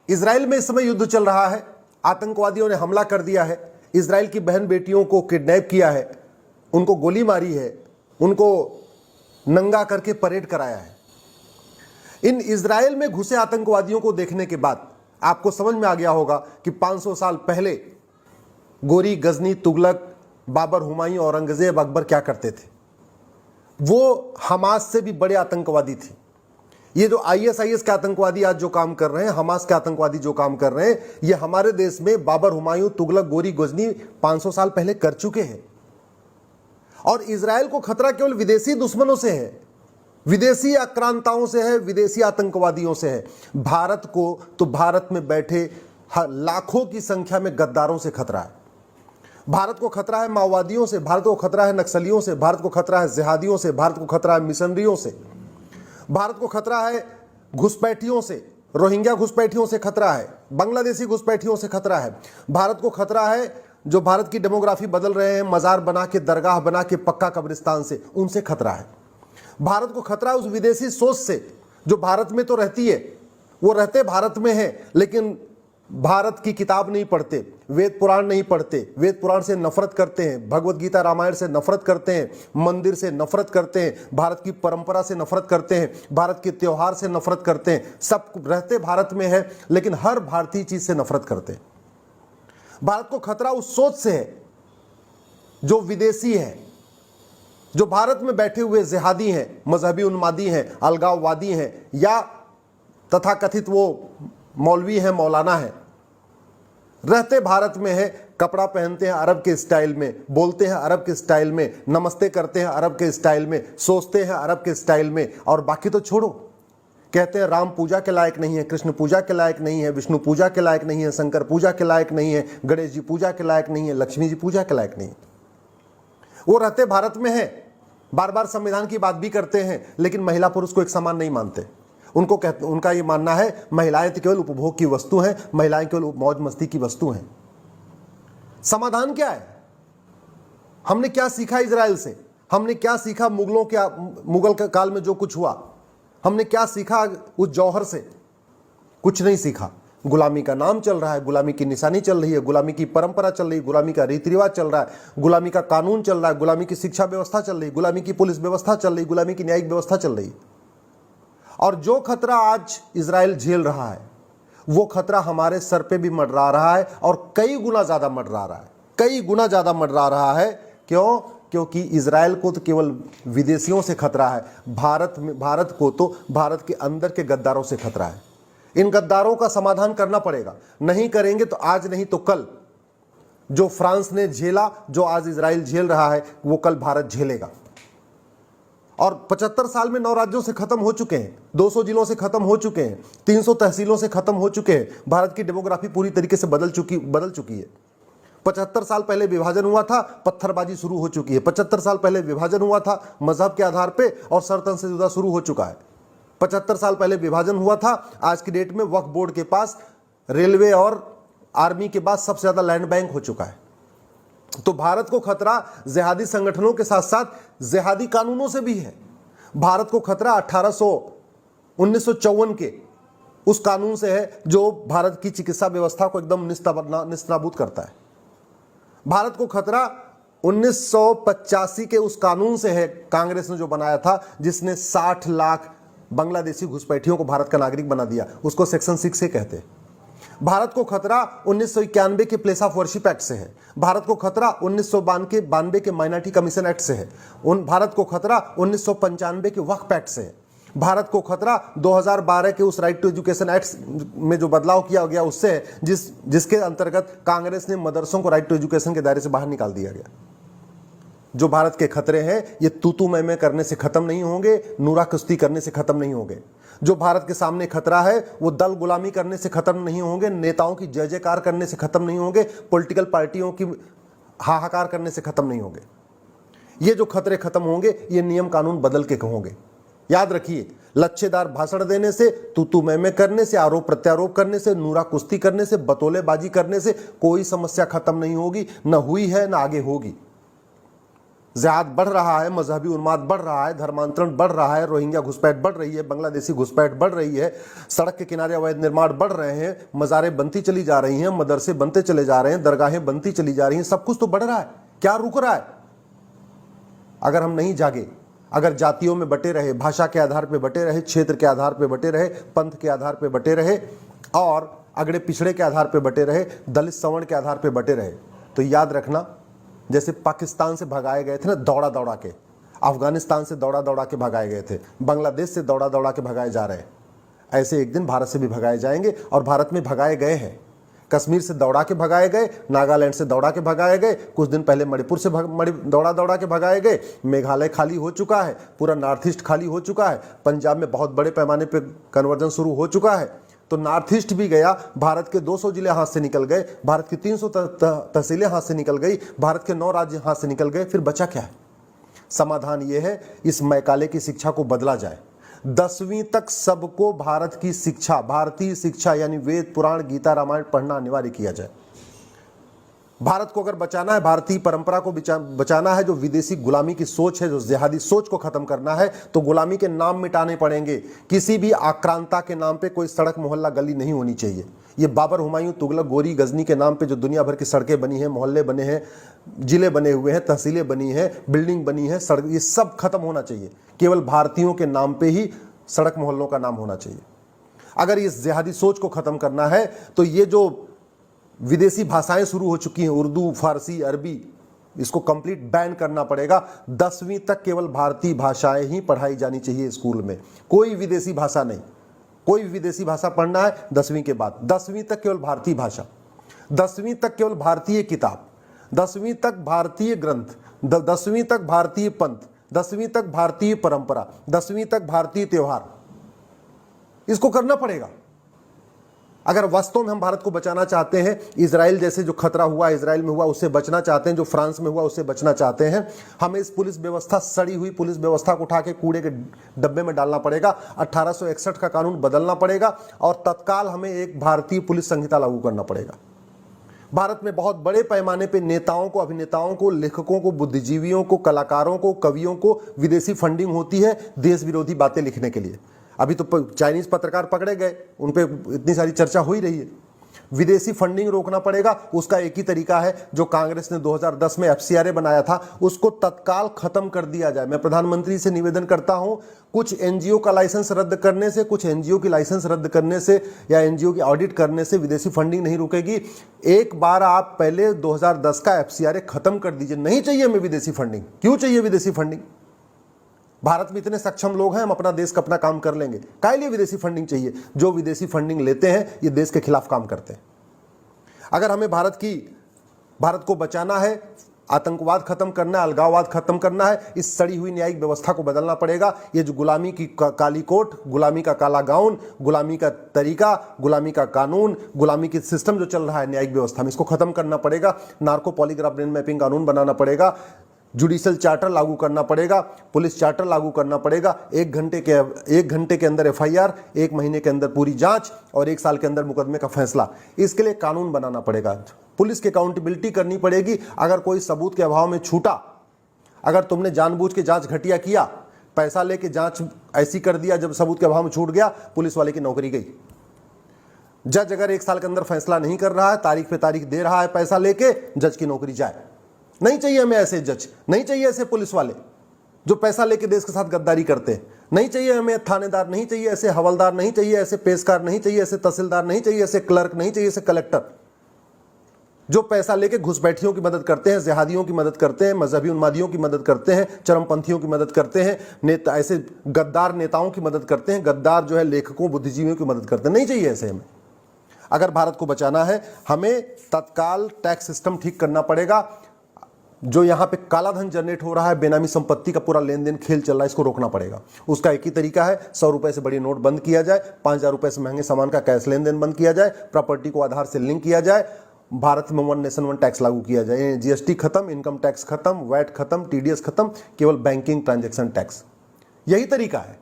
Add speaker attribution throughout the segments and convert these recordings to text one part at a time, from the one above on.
Speaker 1: Israel में इस समय युद्ध चल रहा है, आतंकवादियों ने हमला कर दिया है, इजराइल की बहन बेटियों को किडनैप किया है, उनको गोली मारी है, उनको नंगा करके परेड कराया है। इन इजराइल में घुसे आतंकवादियों को देखने के बाद आपको समझ में आ गया होगा कि 500 साल पहले गोरी, गजनी, तुगलक, बाबर, हुमायूं, औरंगजेब, अकबर क्या करते थे। वो हमास से भी बड़े आतंकवादी थे। ये जो आईएसआईएस के आतंकवादी आज जो काम कर रहे हैं, हमास के आतंकवादी जो काम कर रहे हैं, ये हमारे देश में बाबर, हुमायूं, तुगलक, गोरी, गजनी 500 साल पहले कर चुके हैं। और इजराइल को खतरा केवल विदेशी दुश्मनों से है, विदेशी आक्रांताओं से है, विदेशी आतंकवादियों से है। भारत को तो भारत में बैठे लाखों की संख्या में गद्दारों से खतरा है। भारत को खतरा है माओवादियों से, भारत को खतरा है नक्सलियों से, भारत को खतरा है जिहादियों से, भारत को खतरा है मिशनरियों से, भारत को खतरा है घुसपैठियों से, रोहिंग्या घुसपैठियों से खतरा है, बांग्लादेशी घुसपैठियों से खतरा है। भारत को खतरा है जो भारत की डेमोग्राफी बदल रहे हैं, मजार बना के, दरगाह बना के, पक्का कब्रिस्तान से, उनसे खतरा है। भारत को खतरा है उस विदेशी सोच से जो भारत में तो रहती है, वो रहते भारत में है लेकिन भारत की किताब नहीं पढ़ते, वेद पुराण नहीं पढ़ते, वेद पुराण से नफरत करते हैं, भगवत गीता रामायण से नफरत करते हैं, मंदिर से नफरत करते हैं, भारत की परंपरा से नफरत करते हैं, भारत के त्योहार से नफरत करते हैं। सब रहते भारत में है लेकिन हर भारतीय चीज से नफरत करते हैं। भारत को खतरा उस सोच से है जो विदेशी है, जो भारत में बैठे हुए जिहादी हैं, मजहबी उन्मादी हैं, अलगाववादी हैं, या तथाकथित वो मौलवी हैं, मौलाना हैं। रहते भारत में है, कपड़ा पहनते हैं अरब के स्टाइल में, बोलते हैं अरब के स्टाइल में, नमस्ते करते हैं अरब के स्टाइल में, सोचते हैं अरब के स्टाइल में, और बाकी तो छोड़ो। कहते हैं राम पूजा के लायक नहीं है, कृष्ण पूजा के लायक नहीं है, विष्णु पूजा के लायक नहीं है, शंकर पूजा के लायक नहीं है, गणेश जी पूजा के लायक नहीं है, लक्ष्मी जी पूजा के लायक नहीं है। वो रहते भारत में है, बार बार संविधान की बात भी करते हैं लेकिन महिला पुरुष को एक समान नहीं मानते। उनका ये मानना है महिलाएं तो केवल उपभोग की वस्तु हैं, महिलाएं केवल मौज मस्ती की वस्तु हैं। समाधान क्या है? हमने क्या सीखा इजराइल से? हमने क्या सीखा मुगल के काल में जो कुछ हुआ? हमने क्या सीखा उस जौहर से? कुछ नहीं सीखा। गुलामी का नाम चल रहा है, गुलामी की निशानी चल रही है, गुलामी की परंपरा चल रही है, गुलामी का रीति रिवाज चल रहा है, गुलामी का कानून चल रहा है, गुलामी की शिक्षा व्यवस्था चल रही है, गुलामी की पुलिस व्यवस्था चल रही है, गुलामी की न्यायिक व्यवस्था चल रही है। और जो खतरा आज इजराइल झेल रहा है वो खतरा हमारे सर पे भी मंडरा रहा है, और कई गुना ज्यादा मंडरा रहा है, कई गुना ज्यादा मंडरा रहा है। क्यों? क्योंकि इजराइल को तो केवल विदेशियों से खतरा है, भारत को तो भारत के अंदर के गद्दारों से खतरा है। इन गद्दारों का समाधान करना पड़ेगा। नहीं करेंगे तो आज नहीं तो कल जो फ्रांस ने झेला, जो आज इजराइल झेल रहा है, वो कल भारत झेलेगा। और 75 साल में 9 राज्यों से खत्म हो चुके हैं, 200 जिलों से खत्म हो चुके हैं, 300 तहसीलों से खत्म हो चुके हैं। भारत की डेमोग्राफी पूरी तरीके से बदल चुकी है। 75 साल पहले विभाजन हुआ था, पत्थरबाजी शुरू हो चुकी है। 75 साल पहले विभाजन हुआ था मजहब के आधार पे, और सरतन से जुदा शुरू हो चुका है। 75 साल पहले विभाजन हुआ था, आज की डेट में वक्फ बोर्ड के पास रेलवे और आर्मी के बाद सबसे ज्यादा लैंड बैंक हो चुका है। तो भारत को खतरा जिहादी संगठनों के साथ साथ जिहादी कानूनों से भी है। भारत को खतरा 1954 के उस कानून से है जो भारत की चिकित्सा व्यवस्था को एकदम निस्ताबूद करता है। भारत को खतरा 1985 के उस कानून से है, कांग्रेस ने जो बनाया था, जिसने 60 लाख बांग्लादेशी घुसपैठियों को भारत का नागरिक बना दिया, उसको सेक्शन 6 से कहते हैं। भारत को खतरा 1991 के प्लेस ऑफ वर्शिप एक्ट से है। भारत को खतरा 1992 के माइनॉरिटी कमीशन एक्ट से है। भारत को खतरा 1995 के वक्फ एक्ट से है। भारत को खतरा 2012 के उस राइट टू एजुकेशन एक्ट में जो बदलाव किया गया उससे है, जिसके अंतर्गत कांग्रेस ने मदरसों को राइट टू एजुकेशन के दायरे से बाहर निकाल दिया गया। जो भारत के खतरे हैं ये तू मैं करने से खत्म नहीं होंगे, नूरा कुश्ती करने से खत्म नहीं होंगे। जो भारत के सामने खतरा है वो दल गुलामी करने से खत्म नहीं होंगे, नेताओं की जय जयकार करने से खत्म नहीं होंगे, पॉलिटिकल पार्टियों की हाहाकार करने से खत्म नहीं होंगे। ये जो खतरे खत्म होंगे ये नियम कानून बदल के होंगे। याद रखिए, लच्छेदार भाषण देने से, तू मैं करने से, आरोप प्रत्यारोप करने से, नूरा कुश्ती करने से, बतौलेबाजी करने से कोई समस्या खत्म नहीं होगी, न हुई है न आगे होगी। जिहाद बढ़ रहा है, मजहबी उन्माद बढ़ रहा है, धर्मांतरण बढ़ रहा है, रोहिंग्या घुसपैठ बढ़ रही है, बांग्लादेशी घुसपैठ बढ़ रही है, सड़क के किनारे अवैध निर्माण बढ़ रहे हैं, मज़ारें बनती चली जा रही हैं, मदरसे बनते चले जा रहे हैं, दरगाहें बनती चली जा रही हैं, सब कुछ तो बढ़ रहा है। क्या रुक रहा है? अगर हम नहीं जागे, अगर जातियों में बटे रहे, भाषा के आधार पर बटे रहे, क्षेत्र के आधार पर बटे रहे, पंथ के आधार पर बटे रहे और अगड़े पिछड़े के आधार पर बटे रहे, दलित सवर्ण के आधार पर बटे रहे, तो याद रखना, जैसे पाकिस्तान से भगाए गए थे ना दौड़ा दौड़ा के, अफगानिस्तान से दौड़ा दौड़ा के भगाए गए थे, बांग्लादेश से दौड़ा दौड़ा के भगाए जा रहे हैं, ऐसे एक दिन भारत से भी भगाए जाएंगे। और भारत में भगाए गए हैं। कश्मीर से दौड़ा के भगाए गए, नागालैंड से दौड़ा के भगाए गए, कुछ दिन पहले मणिपुर से दौड़ा दौड़ा के भगाए गए, मेघालय खाली हो चुका है, पूरा नॉर्थ ईस्ट खाली हो चुका है, पंजाब में बहुत बड़े पैमाने पर कन्वर्जन शुरू हो चुका है, तो नॉर्थ ईस्ट भी गया, भारत के 200 जिले हाथ से निकल गए, भारत की 300 तहसीलें हाथ से निकल गई, भारत के 9 राज्य हाथ से निकल गए, फिर बचा क्या है? समाधान यह है, इस मैकाले की शिक्षा को बदला जाए। 10वीं तक सबको भारत की शिक्षा, भारतीय शिक्षा यानी वेद पुराण गीता रामायण पढ़ना अनिवार्य किया जाए। भारत को अगर बचाना है, भारतीय परंपरा को बचाना है, जो विदेशी गुलामी की सोच है, जो जिहादी सोच को खत्म करना है, तो गुलामी के नाम मिटाने पड़ेंगे। किसी भी आक्रांता के नाम पे कोई सड़क मोहल्ला गली नहीं होनी चाहिए। ये बाबर, हुमायूं, तुगलक, गोरी, गजनी के नाम पे जो दुनिया भर की सड़कें बनी हैं, मोहल्ले बने हैं, जिले बने हुए हैं, तहसीलें बनी हैं, बिल्डिंग बनी है, सड़क, ये सब खत्म होना चाहिए। केवल भारतीयों के नाम पे ही सड़क मोहल्लों का नाम होना चाहिए। अगर इस जिहादी सोच को खत्म करना है तो ये जो विदेशी भाषाएं शुरू हो चुकी हैं, उर्दू, फारसी, अरबी, इसको कंप्लीट बैन करना पड़ेगा। 10वीं तक केवल भारतीय भाषाएं ही पढ़ाई जानी चाहिए स्कूल में, कोई विदेशी भाषा नहीं। कोई विदेशी भाषा पढ़ना है 10वीं के बाद, 10वीं तक केवल भारतीय भाषा, 10वीं तक केवल भारतीय किताब, 10वीं तक भारतीय ग्रंथ, 10वीं तक भारतीय पंथ, 10वीं तक भारतीय परंपरा, 10वीं तक भारतीय त्योहार। इसको करना पड़ेगा अगर वास्तव में हम भारत को बचाना चाहते हैं। इजराइल जैसे जो खतरा हुआ, इजराइल में हुआ, उससे बचना चाहते हैं, जो फ्रांस में हुआ उससे बचना चाहते हैं। हमें इस पुलिस व्यवस्था, सड़ी हुई पुलिस व्यवस्था को उठा के कूड़े के डब्बे में डालना पड़ेगा। 1861 का कानून बदलना पड़ेगा और तत्काल हमें एक भारतीय पुलिस संहिता लागू करना पड़ेगा। भारत में बहुत बड़े पैमाने पर नेताओं को, अभिनेताओं को, लेखकों को, बुद्धिजीवियों को, कलाकारों को, कवियों को विदेशी फंडिंग होती है देश विरोधी बातें लिखने के लिए। अभी तो चाइनीज पत्रकार पकड़े गए, उन पे इतनी सारी चर्चा हो ही रही है। विदेशी फंडिंग रोकना पड़ेगा। उसका एक ही तरीका है, जो कांग्रेस ने 2010 में FCRA बनाया था, उसको तत्काल खत्म कर दिया जाए। मैं प्रधानमंत्री से निवेदन करता हूं, कुछ NGO का लाइसेंस रद्द करने से, कुछ NGO की लाइसेंस रद्द करने से या NGO की ऑडिट करने से विदेशी फंडिंग नहीं रुकेगी। एक बार आप पहले 2010 का FCRA खत्म कर दीजिए। नहीं चाहिए हमें विदेशी फंडिंग। क्यों चाहिए विदेशी फंडिंग? भारत में इतने सक्षम लोग हैं, हम अपना देश का अपना काम कर लेंगे। काहे लिए विदेशी फंडिंग चाहिए? जो विदेशी फंडिंग लेते हैं ये देश के खिलाफ काम करते हैं। अगर हमें भारत को बचाना है, आतंकवाद खत्म करना है, अलगाववाद खत्म करना है, इस सड़ी हुई न्यायिक व्यवस्था को बदलना पड़ेगा। ये जो गुलामी की काली कोट, गुलामी का काला गाउन, गुलामी का तरीका, गुलामी का कानून, गुलामी की सिस्टम जो चल रहा है न्यायिक व्यवस्था में, इसको खत्म करना पड़ेगा। नार्को पॉलीग्राफ ब्रेन मैपिंग कानून बनाना पड़ेगा, जुडिशियल चार्टर लागू करना पड़ेगा, पुलिस चार्टर लागू करना पड़ेगा। 1 घंटे के अंदर FIR, 1 महीने के अंदर पूरी जांच और 1 साल के अंदर मुकदमे का फैसला। इसके लिए कानून बनाना पड़ेगा। पुलिस की अकाउंटेबिलिटी करनी पड़ेगी। अगर कोई सबूत के अभाव में छूटा, अगर तुमने जानबूझ के जांच घटिया किया, पैसा लेके जांच ऐसी कर दिया, जब सबूत के अभाव में छूट गया, पुलिस वाले की नौकरी गई। जज अगर 1 साल के अंदर फैसला नहीं कर रहा है, तारीख पे तारीख दे रहा है पैसा लेके, जज की नौकरी जाए। नहीं चाहिए हमें ऐसे जज, नहीं चाहिए ऐसे पुलिस वाले जो पैसा लेके देश के साथ गद्दारी करते हैं। नहीं चाहिए हमें थानेदार, नहीं चाहिए ऐसे हवलदार, नहीं चाहिए ऐसे पेशकार, नहीं चाहिए ऐसे तहसीलदार, नहीं चाहिए ऐसे क्लर्क, नहीं चाहिए ऐसे कलेक्टर जो पैसा लेके घुसपैठियों की मदद करते हैं, जिहादियों की मदद करते हैं, मजहबी उन्मादियों की मदद करते हैं, चरमपंथियों की मदद करते हैं, नेता ऐसे गद्दार नेताओं की मदद करते हैं, गद्दार जो है लेखकों, बुद्धिजीवियों की मदद करते हैं। नहीं चाहिए ऐसे हमें। अगर भारत को बचाना है, हमें तत्काल टैक्स सिस्टम ठीक करना पड़ेगा। जो यहाँ पे काला धन जनरेट हो रहा है, बेनामी संपत्ति का पूरा लेन देन खेल चल रहा है, इसको रोकना पड़ेगा। उसका एक ही तरीका है, 100 रुपए से बड़ी नोट बंद किया जाए, 5000 रुपए से महंगे सामान का कैश लेन देन बंद किया जाए, प्रॉपर्टी को आधार से लिंक किया जाए, भारत में 1 नेशन 1 टैक्स लागू किया जाए। GST खत्म, इनकम टैक्स खत्म, वैट खत्म, TDS खत्म, केवल बैंकिंग ट्रांजेक्शन टैक्स। यही तरीका है।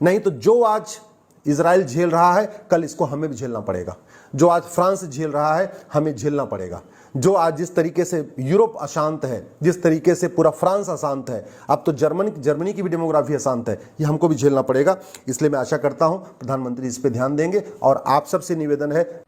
Speaker 1: नहीं तो जो आज इजराइल झेल रहा है, कल इसको हमें भी झेलना पड़ेगा। जो आज फ्रांस झेल रहा है, हमें झेलना पड़ेगा। जो आज जिस तरीके से यूरोप अशांत है, जिस तरीके से पूरा फ्रांस अशांत है, अब तो जर्मनी की भी डेमोग्राफी अशांत है, ये हमको भी झेलना पड़ेगा। इसलिए मैं आशा करता हूं प्रधानमंत्री इस पे ध्यान देंगे। और आप सबसे निवेदन है